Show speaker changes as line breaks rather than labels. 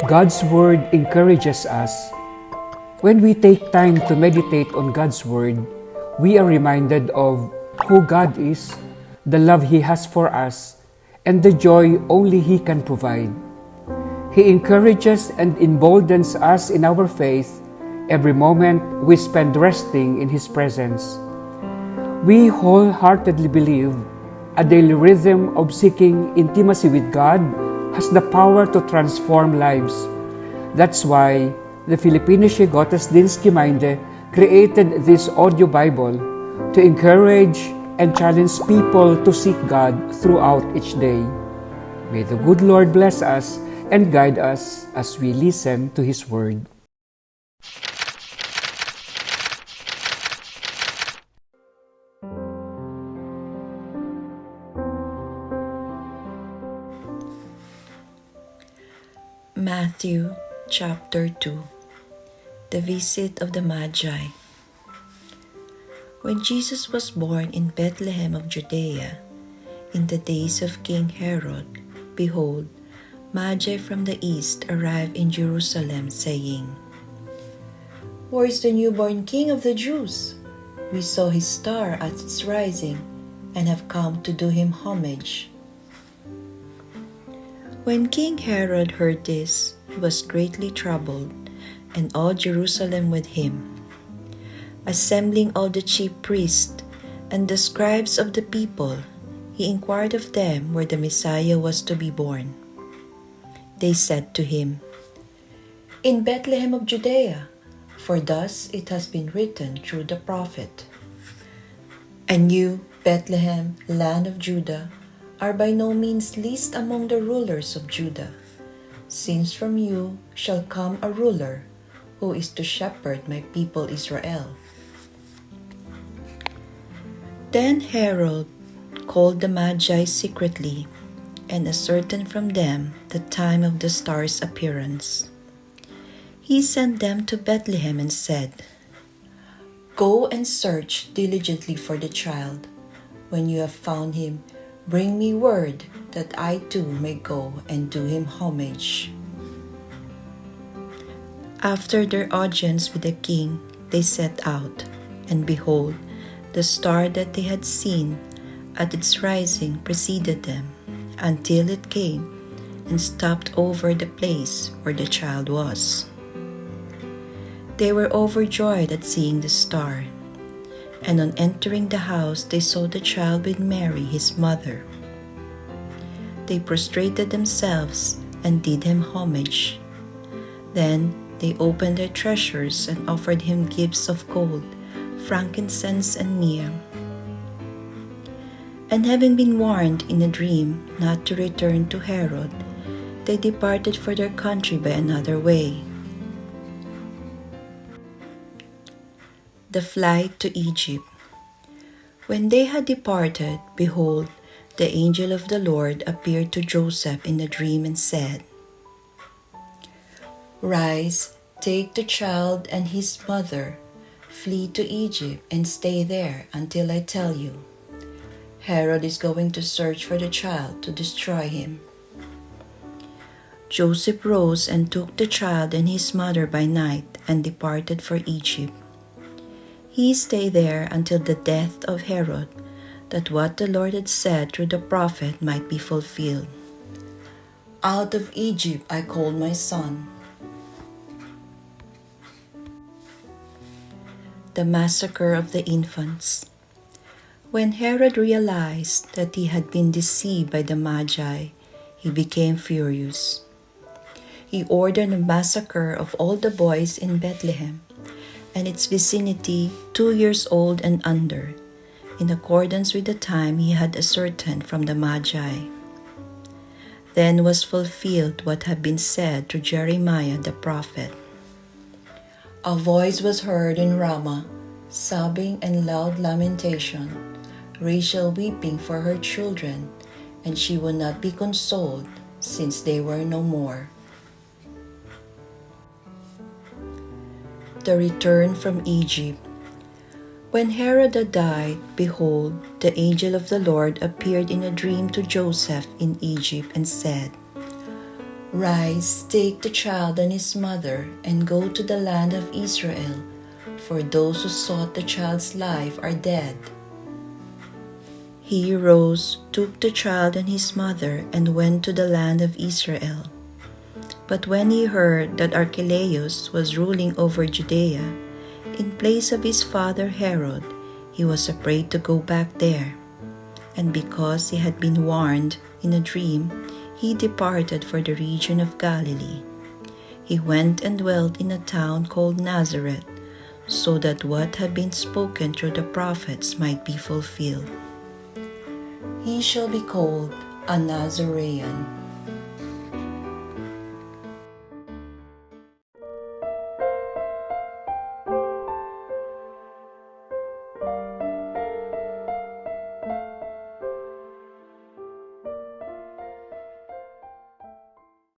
God's Word encourages us. When we take time to meditate on God's Word, we are reminded of who God is, the love He has for us, and the joy only He can provide. He encourages and emboldens us in our faith every moment we spend resting in His presence. We wholeheartedly believe a daily rhythm of seeking intimacy with God has the power to transform lives. That's why the Filipinische Gottesdienstgemeinde created this audio Bible to encourage and challenge people to seek God throughout each day. May the good Lord bless us and guide us as we listen to His Word.
Matthew chapter 2. The visit of the magi. When Jesus was born in Bethlehem of Judea, in the days of King Herod, behold, magi from the east arrived in Jerusalem, saying, "Where is the newborn King of the Jews? We saw his star at its rising, and have come to do him homage." When King Herod heard this, he was greatly troubled, and all Jerusalem with him. Assembling all the chief priests and the scribes of the people, he inquired of them where the Messiah was to be born. They said to him, "In Bethlehem of Judea, for thus it has been written through the prophet. And you, Bethlehem, land of Judah, are by no means least among the rulers of Judah, since from you shall come a ruler who is to shepherd my people Israel." Then Herod called the magi secretly and ascertained from them the time of the star's appearance. He sent them to Bethlehem and said, "Go and search diligently for the child. When you have found him, bring me word that I too may go and do him homage." After their audience with the king, they set out, and behold, the star that they had seen at its rising preceded them, until it came and stopped over the place where the child was. They were overjoyed at seeing the star, and on entering the house they saw the child with Mary his mother. They prostrated themselves and did him homage. Then they opened their treasures and offered him gifts of gold, frankincense, and myrrh. And having been warned in a dream not to return to Herod, they departed for their country by another way. The flight to Egypt. When they had departed, behold, the angel of the Lord appeared to Joseph in a dream and said, "Rise, take the child and his mother, flee to Egypt and stay there until I tell you. Herod is going to search for the child to destroy him." Joseph rose and took the child and his mother by night and departed for Egypt. He stayed there until the death of Herod, that what the Lord had said through the prophet might be fulfilled. "Out of Egypt I called my son." The massacre of the infants. When Herod realized that he had been deceived by the magi, he became furious. He ordered a massacre of all the boys in Bethlehem and its vicinity 2 years old and under, in accordance with the time he had ascertained from the magi. Then was fulfilled what had been said through Jeremiah the prophet. "A voice was heard in Ramah, sobbing and loud lamentation, Rachel weeping for her children, and she would not be consoled, since they were no more." The return from Egypt. When Herod had died, behold, the angel of the Lord appeared in a dream to Joseph in Egypt and said, "Rise, take the child and his mother, and go to the land of Israel, for those who sought the child's life are dead." He rose, took the child and his mother, and went to the land of Israel. But when he heard that Archelaus was ruling over Judea, in place of his father Herod, he was afraid to go back there. And because he had been warned in a dream, he departed for the region of Galilee. He went and dwelt in a town called Nazareth, so that what had been spoken through the prophets might be fulfilled: "He shall be called a Nazarene."